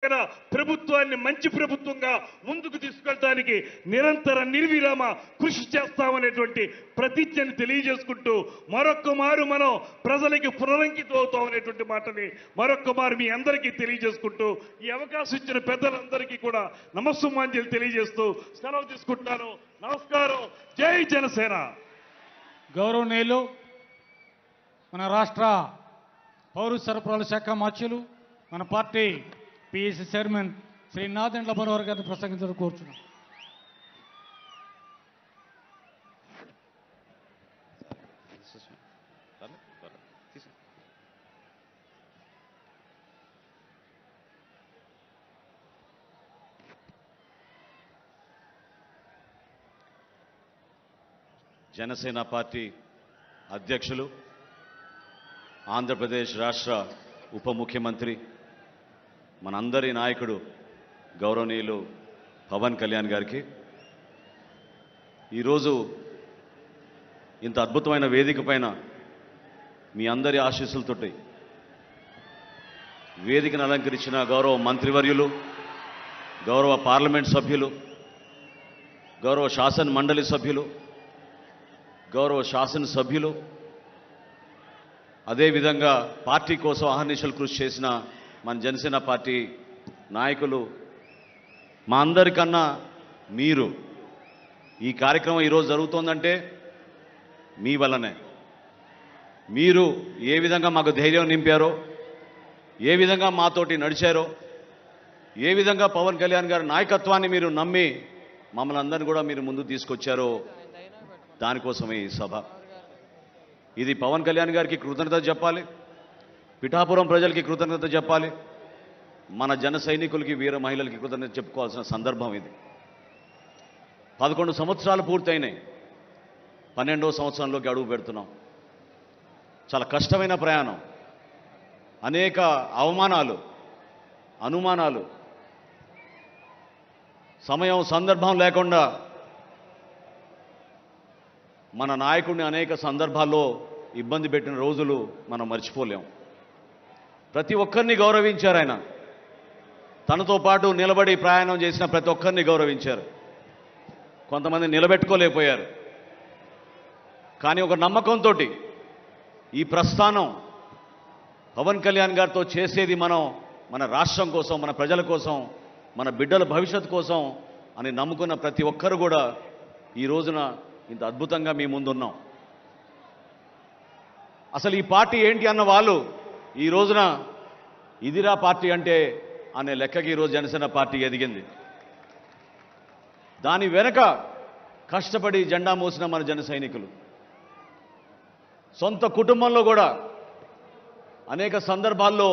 ప్రభుత్వాన్ని మంచి ప్రభుత్వంగా ముందుకు తీసుకెళ్ళడానికి నిరంతర నిర్విరామ కృషి చేస్తామనేటువంటి ప్రతిజ్ఞని తెలియజేసుకుంటూ మరొక్క మారు మనం ప్రజలకి పునరంకితం అవుతామనేటువంటి మాటని మరొక్క మారు మీ అందరికీ తెలియజేసుకుంటూ ఈ అవకాశం ఇచ్చిన పెద్దలందరికీ కూడా నమస్సుమాంజలి తెలియజేస్తూ సెలవు తీసుకుంటున్నాను. నమస్కారం. జై జనసేన. గౌరవనీయులు మన రాష్ట్ర పౌర సరఫరాల శాఖ మార్చులు మన party PSC chairman Shri Nadendla Manohar గారిని ప్రసంగించడం కోరుచున్నాం. జనసేన పార్టీ అధ్యక్షులు, ఆంధ్రప్రదేశ్ రాష్ట్ర ఉప ముఖ్యమంత్రి, మనందరి నాయకుడు గౌరవనీయులు పవన్ కళ్యాణ్ గారికి ఈరోజు ఇంత అద్భుతమైన వేదిక పైన మీ అందరి ఆశీస్సులతోటి వేదికను అలంకరించిన గౌరవ మంత్రివర్యులు, గౌరవ పార్లమెంట్ సభ్యులు, గౌరవ శాసన మండలి సభ్యులు, గౌరవ శాసనసభ్యులు, అదేవిధంగా పార్టీ కోసం అహర్నిశలు కృషి చేసిన మన జనసేన పార్టీ నాయకులు, మా అందరికన్నా మీరు ఈ కార్యక్రమం ఈరోజు జరుగుతోందంటే మీ వల్లనే. మీరు ఏ విధంగా మాకు ధైర్యం నింపారో, ఏ విధంగా మాతోటి నడిచారో, ఏ విధంగా పవన్ కళ్యాణ్ గారి నాయకత్వాన్ని మీరు నమ్మి మమ్మల్ని అందరినీ కూడా మీరు ముందుకు తీసుకొచ్చారో దానికోసమే ఈ సభ. ఇది పవన్ కళ్యాణ్ గారికి కృతజ్ఞత చెప్పాలి, పిఠాపురం ప్రజలకి కృతజ్ఞత చెప్పాలి, మన జన సైనికులకి, వీర మహిళలకి కృతజ్ఞత చెప్పుకోవాల్సిన సందర్భం ఇది. 11 సంవత్సరాలు పూర్తయినాయి, 12వ సంవత్సరంలోకి అడుగు పెడుతున్నాం. చాలా కష్టమైన ప్రయాణం, అనేక అవమానాలు, అనుమానాలు, సమయం సందర్భం లేకుండా మన నాయకుడిని అనేక సందర్భాల్లో ఇబ్బంది పెట్టిన రోజులు మనం మర్చిపోలేం. ప్రతి ఒక్కరిని గౌరవించారు ఆయన. తనతో పాటు నిలబడి ప్రయాణం చేసిన ప్రతి ఒక్కరిని గౌరవించారు. కొంతమంది నిలబెట్టుకోలేకపోయారు. కానీ ఒక నమ్మకంతో ఈ ప్రస్థానం పవన్ కళ్యాణ్ గారితో చేసేది మనం మన రాష్ట్రం కోసం, మన ప్రజల కోసం, మన బిడ్డల భవిష్యత్తు కోసం అని నమ్ముకున్న ప్రతి ఒక్కరు కూడా ఈ రోజున ఇంత అద్భుతంగా మీ ముందున్నాం. అసలు ఈ పార్టీ ఏంటి అన్న వాళ్ళు ఈ రోజున ఇదిరా పార్టీ అంటే అనే లెక్కకి ఈరోజు జనసేన పార్టీ ఎదిగింది. దాని వెనక కష్టపడి జెండా మోసిన మన జన సైనికులు, సొంత కుటుంబంలో కూడా అనేక సందర్భాల్లో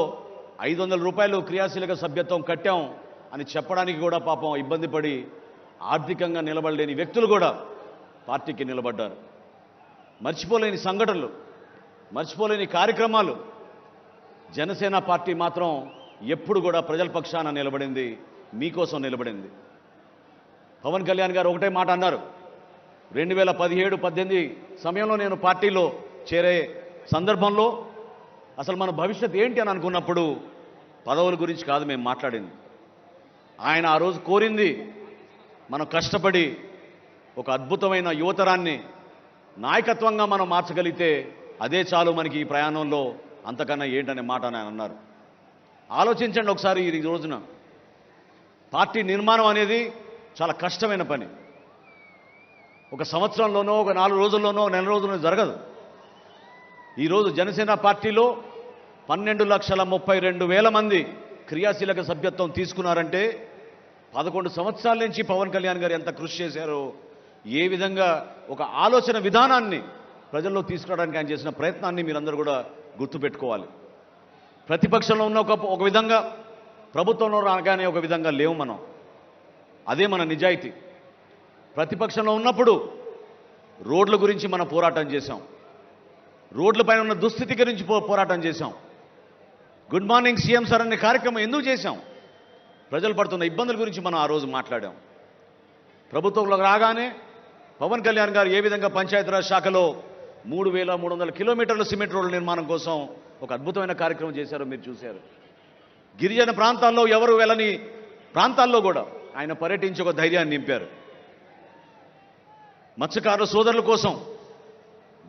500 రూపాయలు క్రియాశీలక సభ్యత్వం కట్టాం అని చెప్పడానికి కూడా పాపం ఇబ్బంది పడి ఆర్థికంగా నిలబడలేని వ్యక్తులు కూడా పార్టీకి నిలబడ్డారు. మర్చిపోలేని సంఘటనలు, మర్చిపోలేని కార్యక్రమాలు. జనసేన పార్టీ మాత్రం ఎప్పుడు కూడా ప్రజల పక్షాన నిలబడింది, మీకోసం నిలబడింది. పవన్ కళ్యాణ్ గారు ఒకటే మాట అన్నారు, 2017-18 సమయంలో నేను పార్టీలో చేరే సందర్భంలో అసలు మన భవిష్యత్ ఏంటి అని అనుకున్నప్పుడు పదవుల గురించి కాదు మేము మాట్లాడింది. ఆయన ఆ రోజు కోరింది మనం కష్టపడి ఒక అద్భుతమైన యువతరాన్ని నాయకత్వంగా మనం మార్చగలిగితే అదే చాలు మనకి ఈ ప్రయాణంలో, అంతకన్నా ఏంటనే మాట అని అన్నారు. ఆలోచించండి ఒకసారి. ఈ రోజున పార్టీ నిర్మాణం అనేది చాలా కష్టమైన పని. ఒక సంవత్సరంలోనో, ఒక 4 రోజుల్లోనో, నెల రోజుల్లోనో జరగదు. ఈరోజు జనసేన పార్టీలో 12,32,000 మంది క్రియాశీలక సభ్యత్వం తీసుకున్నారంటే 11 సంవత్సరాల నుంచి పవన్ కళ్యాణ్ గారు ఎంత కృషి చేశారో, ఏ విధంగా ఒక ఆలోచన విధానాన్ని ప్రజల్లో తీసుకురావడానికి ఆయన చేసిన ప్రయత్నాన్ని మీరందరూ కూడా గుర్తుపెట్టుకోవాలి. ప్రతిపక్షంలో ఉన్న ఒక విధంగా, ప్రభుత్వంలో రాగానే ఒక విధంగా లేవు మనం. అదే మన నిజాయితీ. ప్రతిపక్షంలో ఉన్నప్పుడు రోడ్ల గురించి మనం పోరాటం చేశాం, రోడ్లపైన ఉన్న దుస్థితి గురించి పోరాటం చేశాం. గుడ్ మార్నింగ్ సీఎం సార్ అనే కార్యక్రమం ఎందుకు చేశాం? ప్రజలు పడుతున్న ఇబ్బందుల గురించి మనం ఆ రోజు మాట్లాడాం. ప్రభుత్వంలోకి రాగానే పవన్ కళ్యాణ్ గారు ఏ విధంగా పంచాయతీరాజ్ శాఖలో 3,300 కిలోమీటర్ల సిమెంట్ రోడ్ల నిర్మాణం కోసం ఒక అద్భుతమైన కార్యక్రమం చేశారో మీరు చూశారు. గిరిజన ప్రాంతాల్లో ఎవరు వెళ్ళని ప్రాంతాల్లో కూడా ఆయన పర్యటించి ఒక ధైర్యాన్ని నింపారు. మత్స్యకారుల సోదరుల కోసం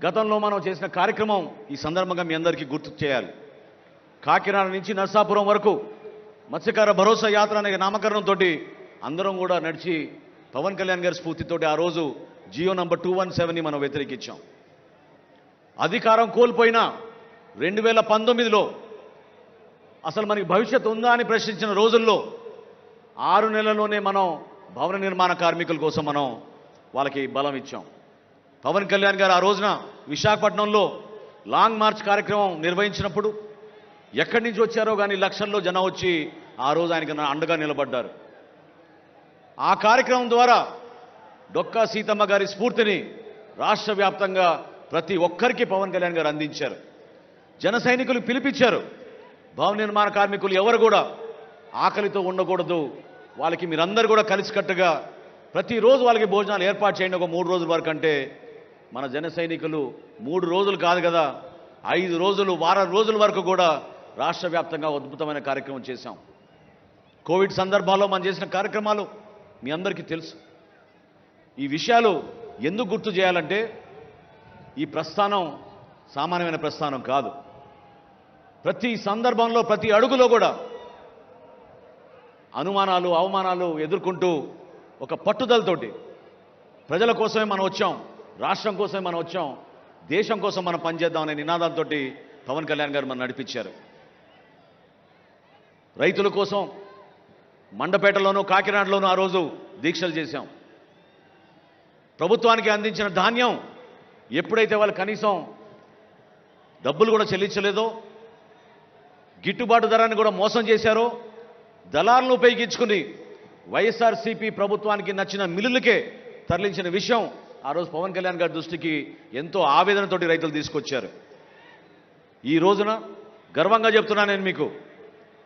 గతంలో మనం చేసిన కార్యక్రమం ఈ సందర్భంగా మీ అందరికీ గుర్తు చేయాలి. కాకినాడ నుంచి నర్సాపురం వరకు మత్స్యకార భరోసా యాత్ర అనే నామకరణంతో అందరం కూడా నడిచి పవన్ కళ్యాణ్ గారి స్ఫూర్తితోటి ఆ రోజు జియో నంబర్ 217ని మనం వ్యతిరేకించాం. అధికారం కోల్పోయిన 2019లో అసలు మనకి భవిష్యత్తు ఉందా అని ప్రశ్నించిన రోజుల్లో 6 నెలల్లోనే మనం భవన నిర్మాణ కార్మికుల కోసం మనం వాళ్ళకి బలం ఇచ్చాం. పవన్ కళ్యాణ్ గారు ఆ రోజున విశాఖపట్నంలో లాంగ్ మార్చ్ కార్యక్రమం నిర్వహించినప్పుడు ఎక్కడి నుంచి వచ్చారో కానీ లక్షల్లో జనం వచ్చి ఆ రోజు ఆయనకి అండగా నిలబడ్డారు. ఆ కార్యక్రమం ద్వారా డొక్కా సీతమ్మ గారి స్ఫూర్తిని రాష్ట్ర వ్యాప్తంగా ప్రతి ఒక్కరికి పవన్ కళ్యాణ్ గారు అందించారు. జన సైనికులు పిలిపించారు. భవన నిర్మాణ కార్మికులు ఎవరు కూడా ఆకలితో ఉండకూడదు, వాళ్ళకి మీరందరూ కూడా కలిసికట్టుగా ప్రతిరోజు వాళ్ళకి భోజనాలు ఏర్పాటు చేయండి ఒక 3 రోజుల వరకు అంటే మన జన సైనికులు 3 రోజులు కాదు కదా 5 రోజులు వారం రోజుల వరకు కూడా రాష్ట్ర వ్యాప్తంగా అద్భుతమైన కార్యక్రమం చేశాం. కోవిడ్ సందర్భాల్లో మనం చేసిన కార్యక్రమాలు మీ అందరికీ తెలుసు. ఈ విషయాలు ఎందుకు గుర్తు చేయాలంటే ఈ ప్రస్థానం సామాన్యమైన ప్రస్థానం కాదు. ప్రతి సందర్భంలో ప్రతి అడుగులో కూడా అనుమానాలు అవమానాలు ఎదుర్కొంటూ ఒక పట్టుదలతోటి ప్రజల కోసమే మనం వచ్చాం, రాష్ట్రం కోసమే మనం వచ్చాం, దేశం కోసం మనం పనిచేద్దామనే నినాదంతో పవన్ కళ్యాణ్ గారు మనం నడిపించారు. రైతుల కోసం మండపేటలోనూ కాకినాడలోనూ ఆ రోజు దీక్షలు చేశాం. ప్రభుత్వానికి అందించిన ధాన్యం ఎప్పుడైతే వాళ్ళు కనీసం డబ్బులు కూడా చెల్లించలేదో, గిట్టుబాటు ధరాన్ని కూడా మోసం చేశారో, దళాలను ఉపయోగించుకుని వైఎస్ఆర్సీపీ ప్రభుత్వానికి నచ్చిన మిల్లులకే తరలించిన విషయం ఆ రోజు పవన్ కళ్యాణ్ గారి దృష్టికి ఎంతో ఆవేదనతోటి రైతులు తీసుకొచ్చారు. ఈ రోజున గర్వంగా చెప్తున్నా నేను మీకు,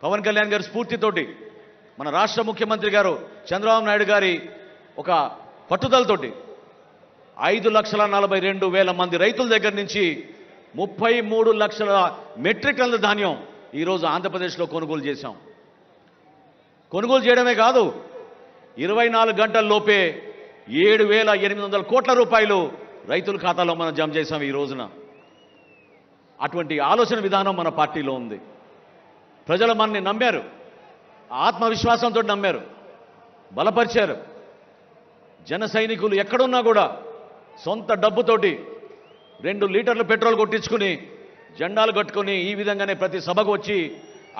పవన్ కళ్యాణ్ గారి స్ఫూర్తితోటి మన రాష్ట్ర ముఖ్యమంత్రి గారు చంద్రబాబు నాయుడు గారి ఒక పట్టుదలతోటి 5,42,000 మంది రైతుల దగ్గర నుంచి 33 లక్షల మెట్రిక్ టన్నుల ధాన్యం ఈరోజు ఆంధ్రప్రదేశ్లో కొనుగోలు చేశాం. కొనుగోలు చేయడమే కాదు 24 గంటల లోపే 7,800 కోట్ల రూపాయలు రైతుల ఖాతాలో మనం జమ చేశాం ఈ రోజున. అటువంటి ఆలోచన విధానం మన పార్టీలో ఉంది. ప్రజలు మనని నమ్మారు, ఆత్మవిశ్వాసంతో నమ్మారు, బలపరిచారు. జన సైనికులు ఎక్కడున్నా కూడా సొంత డబ్బుతోటి 2 లీటర్లు పెట్రోల్ కొట్టించుకుని జెండాలు కట్టుకొని ఈ విధంగానే ప్రతి సభకు వచ్చి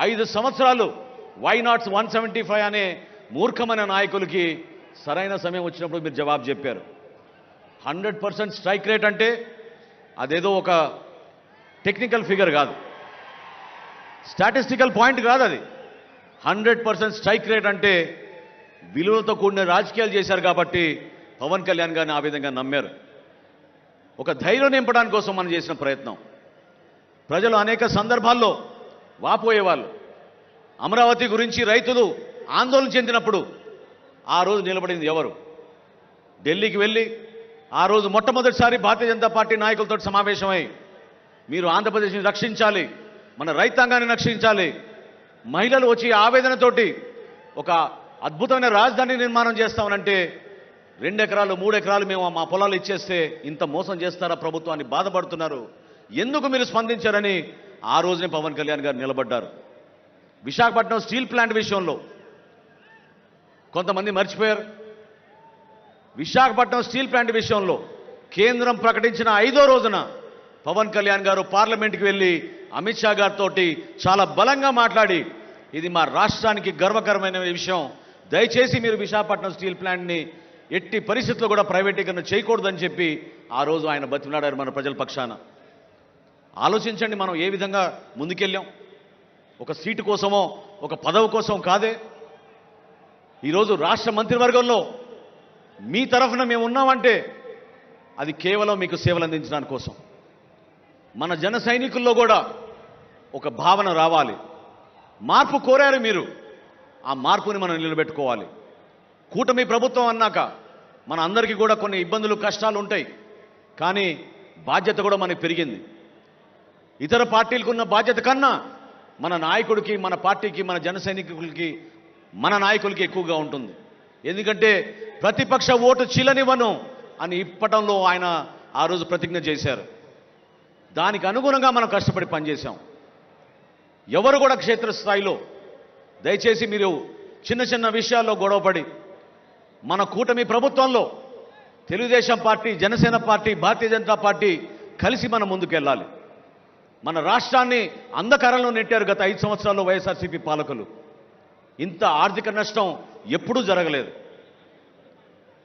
5 సంవత్సరాలు వై నాట్ 175 అనే మూర్ఖమైన నాయకులకి సరైన సమయం వచ్చినప్పుడు మీరు జవాబు చెప్పారు. 100% స్ట్రైక్ రేట్ అంటే అదేదో ఒక టెక్నికల్ ఫిగర్ కాదు, స్టాటిస్టికల్ పాయింట్ కాదు, అది 100% స్ట్రైక్ రేట్ అంటే విలువలతో కూడిన రాజకీయాలు చేశారు కాబట్టి పవన్ కళ్యాణ్ గారిని ఆ విధంగా నమ్మారు. ఒక ధైర్యం నింపడానికి కోసం మనం చేసిన ప్రయత్నం. ప్రజలు అనేక సందర్భాల్లో వాపోయేవాళ్ళు. అమరావతి గురించి రైతులు ఆందోళన చెందినప్పుడు ఆ రోజు నిలబడింది ఎవరు? ఢిల్లీకి వెళ్ళి ఆ రోజు మొట్టమొదటిసారి భారతీయ జనతా పార్టీ నాయకులతో సమావేశమై మీరు ఆంధ్రప్రదేశ్ని రక్షించాలి, మన రైతాంగాన్ని రక్షించాలి, మహిళలు వచ్చి ఆవేదనతోటి ఒక అద్భుతమైన రాజధాని నిర్మాణం చేస్తామనంటే 2 ఎకరాలు 3 ఎకరాలు మేము మా పొలాలు ఇచ్చేస్తే ఇంత మోసం చేస్తారా ప్రభుత్వాన్ని బాధపడుతున్నారు, ఎందుకు మీరు స్పందించారని ఆ రోజునే పవన్ కళ్యాణ్ గారు నిలబడ్డారు. విశాఖపట్నం స్టీల్ ప్లాంట్ విషయంలో కొంతమంది మర్చిపోయారు. విశాఖపట్నం స్టీల్ ప్లాంట్ విషయంలో కేంద్రం ప్రకటించిన 5వ రోజున పవన్ కళ్యాణ్ గారు పార్లమెంట్కి వెళ్ళి అమిత్ షా గారితో చాలా బలంగా మాట్లాడి ఇది మా రాష్ట్రానికి గర్వకరమైన విషయం, దయచేసి మీరు విశాఖపట్నం స్టీల్ ప్లాంట్ని ఎట్టి పరిస్థితుల్లో కూడా ప్రైవేటీకరణ చేయకూడదని చెప్పి ఆ రోజు ఆయన బతిమలాడారు మన ప్రజల పక్షాన. ఆలోచించండి మనం ఏ విధంగా ముందుకెళ్ళాం. ఒక సీటు కోసమో ఒక పదవి కోసం కాదే. ఈరోజు రాష్ట్ర మంత్రివర్గంలో మీ తరఫున మేము ఉన్నామంటే అది కేవలం మీకు సేవలు అందించడానికి కోసం. మన జన సైనికుల్లో కూడా ఒక భావన రావాలి. మార్పు కోరారు మీరు, ఆ మార్పుని మనం నిలబెట్టుకోవాలి. కూటమి ప్రభుత్వం అన్నాక మన అందరికీ కూడా కొన్ని ఇబ్బందులు కష్టాలు ఉంటాయి, కానీ బాధ్యత కూడా మనకు పెరిగింది. ఇతర పార్టీలకు ఉన్న బాధ్యత కన్నా మన నాయకుడికి, మన పార్టీకి, మన జన సైనికులకి, మన నాయకులకి ఎక్కువగా ఉంటుంది. ఎందుకంటే ప్రతిపక్ష ఓటు చీలనివ్వను అని ఇప్పటంలో ఆయన ఆ రోజు ప్రతిజ్ఞ చేశారు. దానికి అనుగుణంగా మనం కష్టపడి పనిచేశాం. ఎవరు కూడా క్షేత్రస్థాయిలో దయచేసి మీరు చిన్న చిన్న విషయాల్లో గొడవపడి మన కూటమి ప్రభుత్వంలో Telugu Desam party, Janasena party, Bharatiya Janata party కలిసి మనం ముందుకెళ్ళాలి. మన రాష్ట్రాన్ని అంధకారంలో నెట్టారు గత 5 సంవత్సరాల్లో వైఎస్ఆర్సీపీ పాలకులు. ఇంత ఆర్థిక నష్టం ఎప్పుడూ జరగలేదు.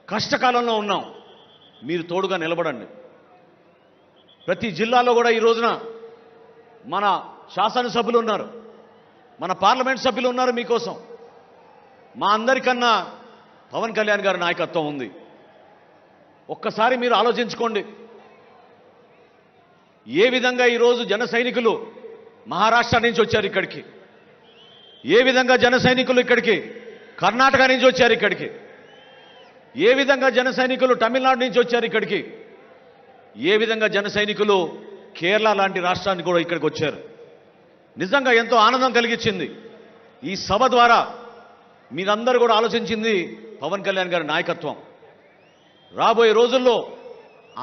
కష్టకాలంలో ఉన్నాం. మీరు తోడుగా నిలబడండి. ప్రతి జిల్లాలో కూడా ఈ రోజున మన శాసనసభ్యులు ఉన్నారు, మన పార్లమెంట్ సభ్యులు ఉన్నారు మీకోసం. మా అందరికన్నా పవన్ కళ్యాణ్ గారి నాయకత్వం ఉంది. ఒక్కసారి మీరు ఆలోచించుకోండి. ఏ విధంగా ఈరోజు జన సైనికులు మహారాష్ట్ర నుంచి వచ్చారు ఇక్కడికి, ఏ విధంగా జన సైనికులు ఇక్కడికి కర్ణాటక నుంచి వచ్చారు ఇక్కడికి, ఏ విధంగా జన సైనికులు తమిళనాడు నుంచి వచ్చారు ఇక్కడికి, ఏ విధంగా జన సైనికులు కేరళ లాంటి రాష్ట్రానికి కూడా ఇక్కడికి వచ్చారు. నిజంగా ఎంతో ఆనందం కలిగించింది. ఈ సభ ద్వారా మీరందరూ కూడా ఆలోచించింది పవన్ కళ్యాణ్ గారి నాయకత్వం. రాబోయే రోజుల్లో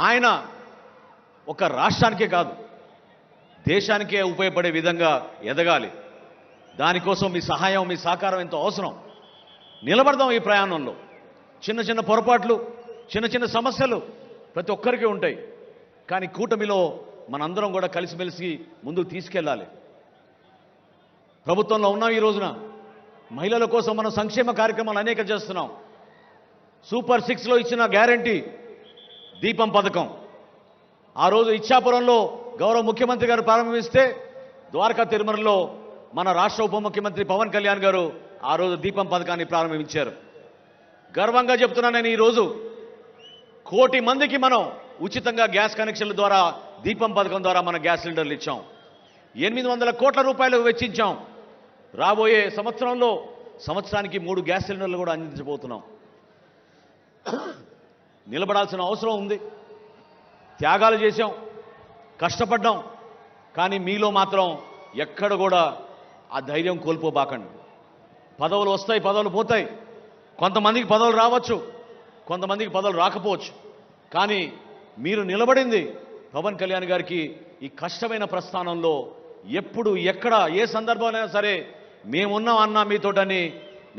ఆయన ఒక రాష్ట్రానికే కాదు, దేశానికే ఉపయోగపడే విధంగా ఎదగాలి. దానికోసం మీ సహాయం, మీ సహకారం ఎంతో అవసరం. నిలబడదాం ఈ ప్రయాణంలో. చిన్న చిన్న పొరపాట్లు, చిన్న చిన్న సమస్యలు ప్రతి ఒక్కరికి ఉంటాయి. కానీ కూటమిలో మనందరం కూడా కలిసిమెలిసి ముందుకు తీసుకెళ్ళాలి. ప్రభుత్వంలో ఉన్నాం. ఈ రోజున మహిళల కోసం మనం సంక్షేమ కార్యక్రమాలు అనేక చేస్తున్నాం. సూపర్ 6లో ఇచ్చిన గ్యారంటీ దీపం పథకం ఆ రోజు ఇచ్చాపురంలో గౌరవ ముఖ్యమంత్రి గారు ప్రారంభిస్తే, ద్వారకా తిరుమలలో మన రాష్ట్ర ఉప ముఖ్యమంత్రి పవన్ కళ్యాణ్ గారు ఆ రోజు దీపం పథకాన్ని ప్రారంభించారు. గర్వంగా చెప్తున్నా నేను, ఈరోజు 1 కోటి మందికి మనం ఉచితంగా గ్యాస్ కనెక్షన్ల ద్వారా, దీపం పథకం ద్వారా మన గ్యాస్ సిలిండర్లు ఇచ్చాం. 800 కోట్ల రూపాయలు వెచ్చించాం. రాబోయే సంవత్సరంలో సంవత్సరానికి 3 గ్యాస్ సిలిండర్లు కూడా అందించబోతున్నాం. నిలబడాల్సిన అవసరం ఉంది. త్యాగాలు చేశాం, కష్టపడ్డాం. కానీ మీలో మాత్రం ఎక్కడ కూడా ఆ ధైర్యం కోల్పోబాకండి. పదవులు వస్తాయి, పదవులు పోతాయి. కొంతమందికి పదవులు రావచ్చు, కొంతమందికి పదవులు రాకపోవచ్చు. కానీ మీరు నిలబడింది పవన్ కళ్యాణ్ గారికి ఈ కష్టమైన ప్రస్థానంలో ఎప్పుడు, ఎక్కడ, ఏ సందర్భంలో సరే మేమున్నాం అన్నా మీతోటని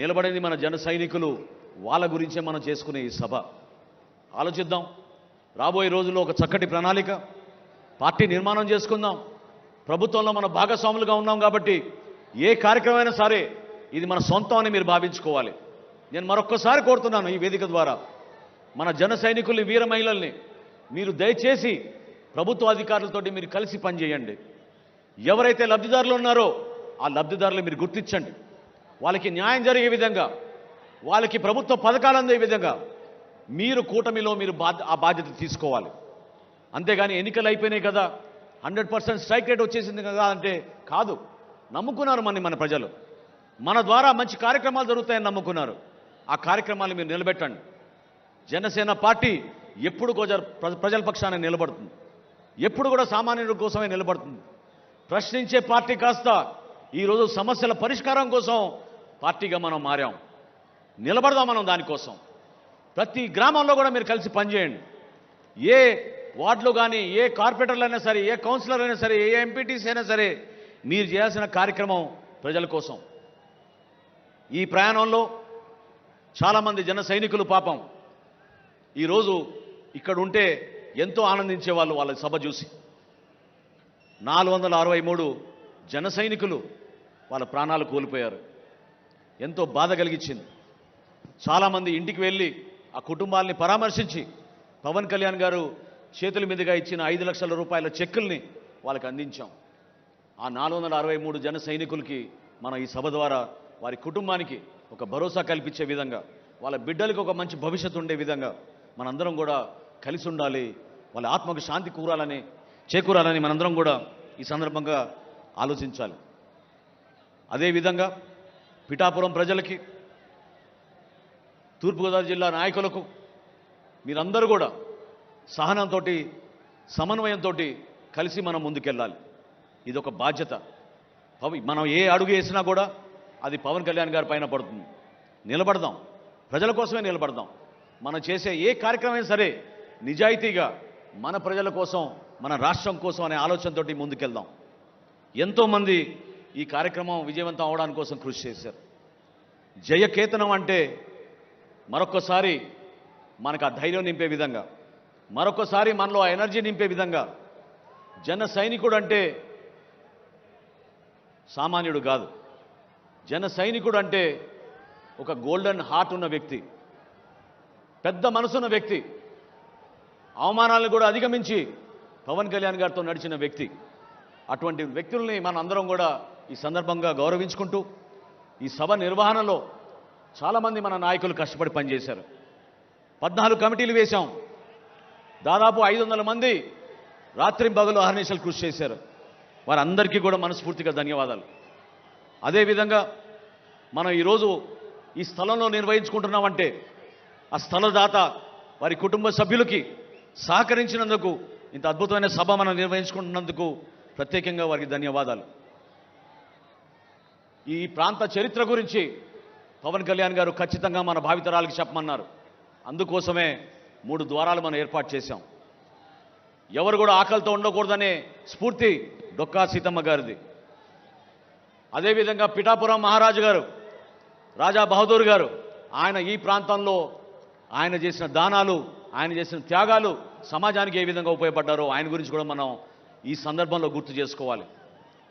నిలబడింది మన జన సైనికులు. వాళ్ళ గురించే మనం చేసుకునే ఈ సభ. ఆలోచిద్దాం. రాబోయే రోజుల్లో ఒక చక్కటి ప్రణాళిక, పార్టీ నిర్మాణం చేసుకుందాం. ప్రభుత్వంలో మన భాగస్వాములుగా ఉన్నాం కాబట్టి ఏ కార్యక్రమమైనా సరే ఇది మన సొంతం అని మీరు భావించుకోవాలి. నేను మరొక్కసారి కోరుతున్నాను ఈ వేదిక ద్వారా మన జన సైనికుల్ని, వీర మహిళల్ని, మీరు దయచేసి ప్రభుత్వ అధికారులతోటి మీరు కలిసి పనిచేయండి. ఎవరైతే లబ్ధిదారులు ఉన్నారో ఆ లబ్ధిదారులు మీరు గుర్తించండి. వాళ్ళకి న్యాయం జరిగే విధంగా, వాళ్ళకి ప్రభుత్వ పథకాలు అందే విధంగా మీరు కూటమిలో మీరు ఆ బాధ్యత తీసుకోవాలి. అంతేగాని ఎన్నికలు అయిపోయినాయి కదా, 100% స్ట్రైక్ రేట్ వచ్చేసింది కదా అంటే కాదు. నమ్ముకున్నారు మన ప్రజలు. మన ద్వారా మంచి కార్యక్రమాలు జరుగుతాయని నమ్ముకున్నారు. ఆ కార్యక్రమాలు మీరు నిలబెట్టండి. జనసేన పార్టీ ఎప్పుడు ప్రజల పక్షాన నిలబడుతుంది, ఎప్పుడు కూడా సామాన్యుల కోసమే నిలబడుతుంది. ప్రశ్నించే పార్టీ కాస్త ఈరోజు సమస్యల పరిష్కారం కోసం పార్టీగా మనం మారాం. నిలబడదాం మనం దానికోసం. ప్రతి గ్రామంలో కూడా మీరు కలిసి పనిచేయండి. ఏ వార్డులో కానీ, ఏ కార్పొరేటర్లు అయినా సరే, ఏ కౌన్సిలర్ అయినా సరే, ఏ ఎంపీటీసీ అయినా సరే మీరు చేయాల్సిన కార్యక్రమం ప్రజల కోసం. ఈ ప్రయాణంలో చాలామంది జన సైనికులు పాపం ఈరోజు ఇక్కడ ఉంటే ఎంతో ఆనందించేవాళ్ళు వాళ్ళ సభ చూసి. 463 జన సైనికులు వాళ్ళ ప్రాణాలు కోల్పోయారు. ఎంతో బాధ కలిగించింది. చాలామంది ఇంటికి వెళ్ళి ఆ కుటుంబాలని పరామర్శించి పవన్ కళ్యాణ్ గారు చేతుల మీదుగా ఇచ్చిన 5 లక్షల రూపాయల చెక్కుల్ని వాళ్ళకి అందించాం. ఆ 463 జన సైనికులకి మన ఈ సభ ద్వారా వారి కుటుంబానికి ఒక భరోసా కల్పించే విధంగా, వాళ్ళ బిడ్డలకు ఒక మంచి భవిష్యత్తు ఉండే విధంగా మనందరం కూడా కలిసి ఉండాలి. వాళ్ళ ఆత్మకు శాంతి చేకూరాలని మనందరం కూడా ఈ సందర్భంగా ఆలోచించాలి. అదేవిధంగా పిఠాపురం ప్రజలకి, తూర్పుగోదావరి జిల్లా నాయకులకు మీరందరూ కూడా సహనంతో, సమన్వయంతో కలిసి మనం ముందుకెళ్ళాలి. ఇదొక బాధ్యత. మనం ఏ అడుగు వేసినా కూడా అది పవన్ కళ్యాణ్ గారి పైన పడుతుంది. నిలబడదాం, ప్రజల కోసమే నిలబడదాం. మనం చేసే ఏ కార్యక్రమం సరే నిజాయితీగా మన ప్రజల కోసం, మన రాష్ట్రం కోసం అనే ఆలోచనతోటి ముందుకెళ్దాం. ఎంతోమంది ఈ కార్యక్రమం విజయవంతం అవడానికి కోసం కృషి చేశారు. జయకేతనం అంటే మరొక్కసారి మనకు ఆ ధైర్యం నింపే విధంగా, మరొకసారి మనలో ఆ ఎనర్జీ నింపే విధంగా, జన సైనికుడు అంటే సామాన్యుడు కాదు. జన సైనికుడు అంటే ఒక గోల్డెన్ హార్ట్ ఉన్న వ్యక్తి, పెద్ద మనసున్న వ్యక్తి, అవమానాలను కూడా అధిగమించి పవన్ కళ్యాణ్ గారితో నడిచిన వ్యక్తి. అటువంటి వ్యక్తుల్ని మన అందరం కూడా ఈ సందర్భంగా గౌరవించుకుంటూ, ఈ సభ నిర్వహణలో చాలామంది మన నాయకులు కష్టపడి పనిచేశారు. 14 కమిటీలు వేశాం. దాదాపు 500 మంది రాత్రి పగలు అహర్నిశలు కృషి చేశారు. వారందరికీ కూడా మనస్ఫూర్తిగా ధన్యవాదాలు. అదేవిధంగా మనం ఈరోజు ఈ స్థలంలో నిర్వహించుకుంటున్నామంటే ఆ స్థలదాత వారి కుటుంబ సభ్యులకి సహకరించినందుకు, ఇంత అద్భుతమైన సభ మనం నిర్వహించుకుంటున్నందుకు ప్రత్యేకంగా వారికి ధన్యవాదాలు. ఈ ప్రాంత చరిత్ర గురించి పవన్ కళ్యాణ్ గారు ఖచ్చితంగా మన భావితరాలకు చెప్పమన్నారు. అందుకోసమే 3 ద్వారాలు మనం ఏర్పాటు చేశాం. ఎవరు కూడా ఆకలితో ఉండకూడదనే స్ఫూర్తి డొక్కా సీతమ్మ గారిది. అదేవిధంగా పిఠాపురం మహారాజు గారు, రాజా బహదూర్ గారు, ఆయన ఈ ప్రాంతంలో ఆయన చేసిన దానాలు, ఆయన చేసిన త్యాగాలు సమాజానికి ఏ విధంగా ఉపయోగపడ్డారో ఆయన గురించి కూడా మనం ఈ సందర్భంలో గుర్తు చేసుకోవాలి.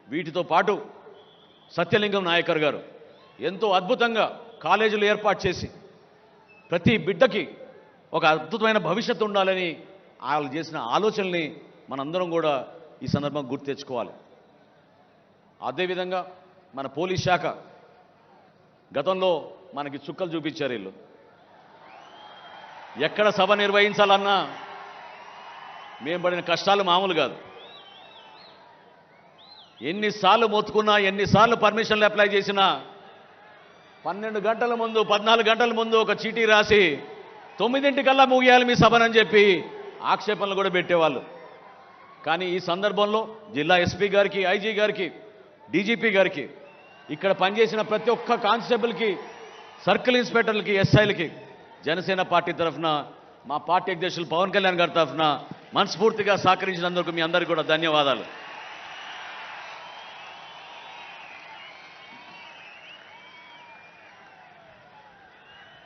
వీటితో పాటు సత్యలింగం నాయకర్ గారు ఎంతో అద్భుతంగా కాలేజీలు ఏర్పాటు చేసి ప్రతి బిడ్డకి ఒక అద్భుతమైన భవిష్యత్తు ఉండాలని వాళ్ళు చేసిన ఆలోచనల్ని మనందరం కూడా ఈ సందర్భంగా గుర్తు తెచ్చుకోవాలి. అదేవిధంగా మన పోలీస్ శాఖ గతంలో మనకి చుక్కలు చూపించారు. వీళ్ళు ఎక్కడ సభ నిర్వహించాలన్నా మేము పడిన కష్టాలు మామూలు కాదు. ఎన్నిసార్లు మొత్తుకున్నా, ఎన్నిసార్లు పర్మిషన్లు అప్లై చేసినా 12 గంటల ముందు, 14 గంటల ముందు ఒక చీటీ రాసి 9 ముగియాలి మీ సభనని చెప్పి ఆక్షేపణలు కూడా పెట్టేవాళ్ళు. కానీ ఈ సందర్భంలో జిల్లా ఎస్పీ గారికి, ఐజీ గారికి, డీజీపీ గారికి, ఇక్కడ పనిచేసిన ప్రతి ఒక్క కానిస్టేబుల్కి, సర్కిల్ ఇన్స్పెక్టర్లకి, ఎస్ఐలకి జనసేన పార్టీ తరఫున, మా పార్టీ అధ్యక్షులు పవన్ కళ్యాణ్ గారి తరఫున మనస్ఫూర్తిగా సహకరించినందుకు మీ అందరికీ కూడా ధన్యవాదాలు.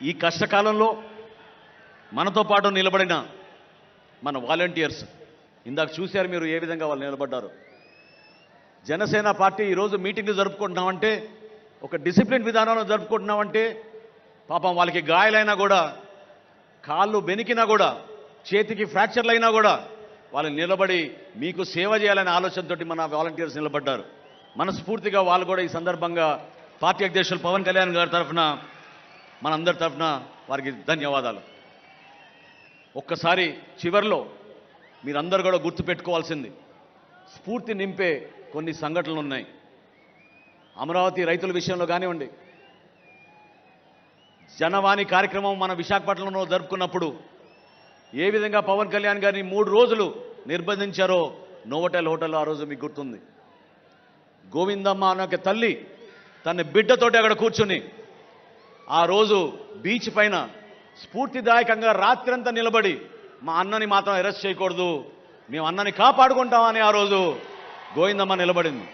ఈ కష్టకాలంలో మనతో పాటు నిలబడిన మన వాలంటీర్స్, ఇందాక చూశారు మీరు ఏ విధంగా వాళ్ళు నిలబడ్డారు. జనసేన పార్టీ ఈరోజు మీటింగ్లు జరుపుకుంటున్నామంటే, ఒక డిసిప్లిన్ విధానంలో జరుపుకుంటున్నామంటే, పాపం వాళ్ళకి గాయాలైనా కూడా, కాళ్ళు బెనికినా కూడా, చేతికి ఫ్రాక్చర్లు అయినా కూడా వాళ్ళు నిలబడి మీకు సేవ చేయాలనే ఆలోచనతోటి మన వాలంటీర్స్ నిలబడ్డారు. మనస్ఫూర్తిగా వాళ్ళు కూడా ఈ సందర్భంగా పార్టీ అధ్యక్షులు పవన్ కళ్యాణ్ గారి తరఫున, మనందరి తరఫున వారికి ధన్యవాదాలు. ఒక్కసారి చివరిలో మీరందరూ కూడా గుర్తుపెట్టుకోవాల్సింది, స్ఫూర్తి నింపే కొన్ని సంఘటనలు ఉన్నాయి. అమరావతి రైతుల విషయంలో కానివ్వండి, జనవాణి కార్యక్రమం మన విశాఖపట్నంలో జరుపుకున్నప్పుడు ఏ విధంగా పవన్ కళ్యాణ్ గారిని 3 రోజులు నిర్బంధించారో నోవోటెల్ హోటల్లో ఆ రోజు మీకు గుర్తుంది. గోవిందమ్మ అనే ఒక తల్లి తన బిడ్డతోటి అక్కడ కూర్చుని ఆ రోజు బీచ్ పైన స్ఫూర్తిదాయకంగా రాత్రంతా నిలబడి, మా అన్నని మాత్రం అరెస్ట్ చేయకూడదు, మేము అన్నని కాపాడుకుంటామని ఆ రోజు గోవిందమ్మ నిలబడింది.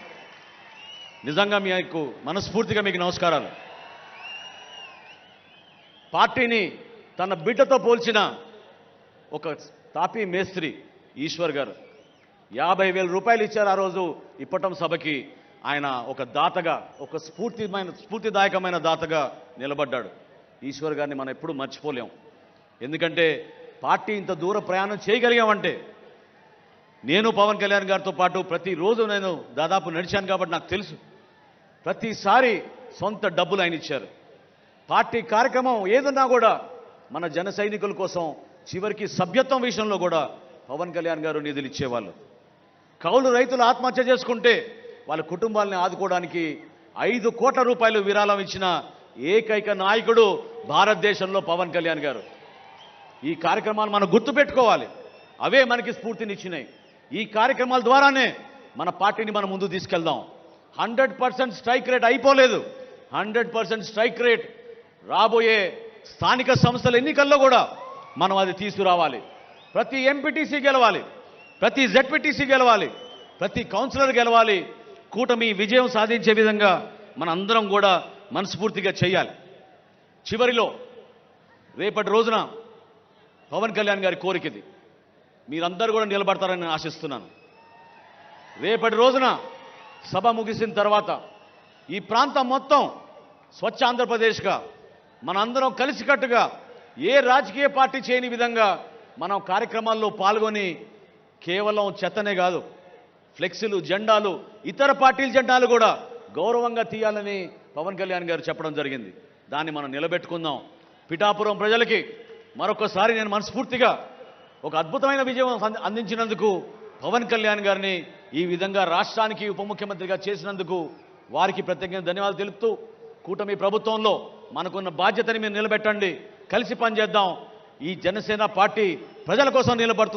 నిజంగా మీకు మనస్ఫూర్తిగా మీకు నమస్కారాలు. పార్టీని తన బిడ్డతో పోల్చిన ఒక తాపీ మేస్త్రి ఈశ్వర్ గారు 50,000 రూపాయలు ఇచ్చారు ఆ రోజు ఇప్పటం సభకి. ఆయన ఒక దాతగా, ఒక స్ఫూర్తిదాయకమైన దాతగా నిలబడ్డాడు. ఈశ్వర్ గారిని మనం ఎప్పుడూ మర్చిపోలేం. ఎందుకంటే పార్టీ ఇంత దూర ప్రయాణం చేయగలిగామంటే, నేను పవన్ కళ్యాణ్ గారితో పాటు ప్రతిరోజు నేను దాదాపు నడిచాను కాబట్టి నాకు తెలుసు. ప్రతిసారి సొంత డబ్బులు ఆయన ఇచ్చారు. పార్టీ కార్యక్రమం ఏదన్నా కూడా మన జన సైనికుల కోసం, చివరికి సభ్యత్వం విషయంలో కూడా పవన్ కళ్యాణ్ గారు నిధులు ఇచ్చేవాళ్ళు. కౌలు రైతులు ఆత్మహత్య చేసుకుంటే వాళ్ళ కుటుంబాలని ఆదుకోవడానికి 5 కోట్ల రూపాయలు విరాళం ఇచ్చిన ఏకైక నాయకుడు భారతదేశంలో పవన్ కళ్యాణ్ గారు. ఈ కార్యక్రమాలు మనం గుర్తుపెట్టుకోవాలి. అవే మనకి స్ఫూర్తినిచ్చినాయి. ఈ కార్యక్రమాల ద్వారానే మన పార్టీని మనం ముందుకు తీసుకెళ్దాం. 100% స్ట్రైక్ రేట్ అయిపోలేదు. 100% స్ట్రైక్ రేట్ రాబోయే స్థానిక సంస్థల ఎన్నికల్లో కూడా మనం అది తీసుకురావాలి. ప్రతి ఎంపీటీసీ గెలవాలి, ప్రతి జెడ్పీటీసీ గెలవాలి, ప్రతి కౌన్సిలర్ గెలవాలి. కూటమి విజయం సాధించే విధంగా మన అందరం కూడా మనస్ఫూర్తిగా చేయాలి. చివరిలో రేపటి రోజున పవన్ కళ్యాణ్ గారి కోరికది, మీరందరూ కూడా నిలబడతారని నేను ఆశిస్తున్నాను. రేపటి రోజున సభ ముగిసిన తర్వాత ఈ ప్రాంతం మొత్తం స్వచ్ఛ ఆంధ్రప్రదేశ్గా మనందరం కలిసికట్టుగా ఏ రాజకీయ పార్టీ చేయని విధంగా మనం కార్యక్రమాల్లో పాల్గొని కేవలం చెత్తనే కాదు, ఫ్లెక్సీలు, జెండాలు, ఇతర పార్టీల జెండాలు కూడా గౌరవంగా తీయాలని పవన్ కళ్యాణ్ గారు చెప్పడం జరిగింది. దాన్ని మనం నిలబెట్టుకుందాం. పిఠాపురం ప్రజలకి మరొకసారి నేను మనస్ఫూర్తిగా ఒక అద్భుతమైన విజయం అందించినందుకు పవన్ కళ్యాణ్ గారిని ఈ విధంగా రాష్ట్రానికి ఉప ముఖ్యమంత్రిగా చేసినందుకు వారికి ప్రత్యేకంగా ధన్యవాదాలు తెలుపుతూ, కూటమి ప్రభుత్వంలో మనకున్న బాధ్యతని మీరు నిలబెట్టండి, కలిసి పనిచేద్దాం. ఈ జనసేన పార్టీ ప్రజల కోసం నిలబడుతుంది.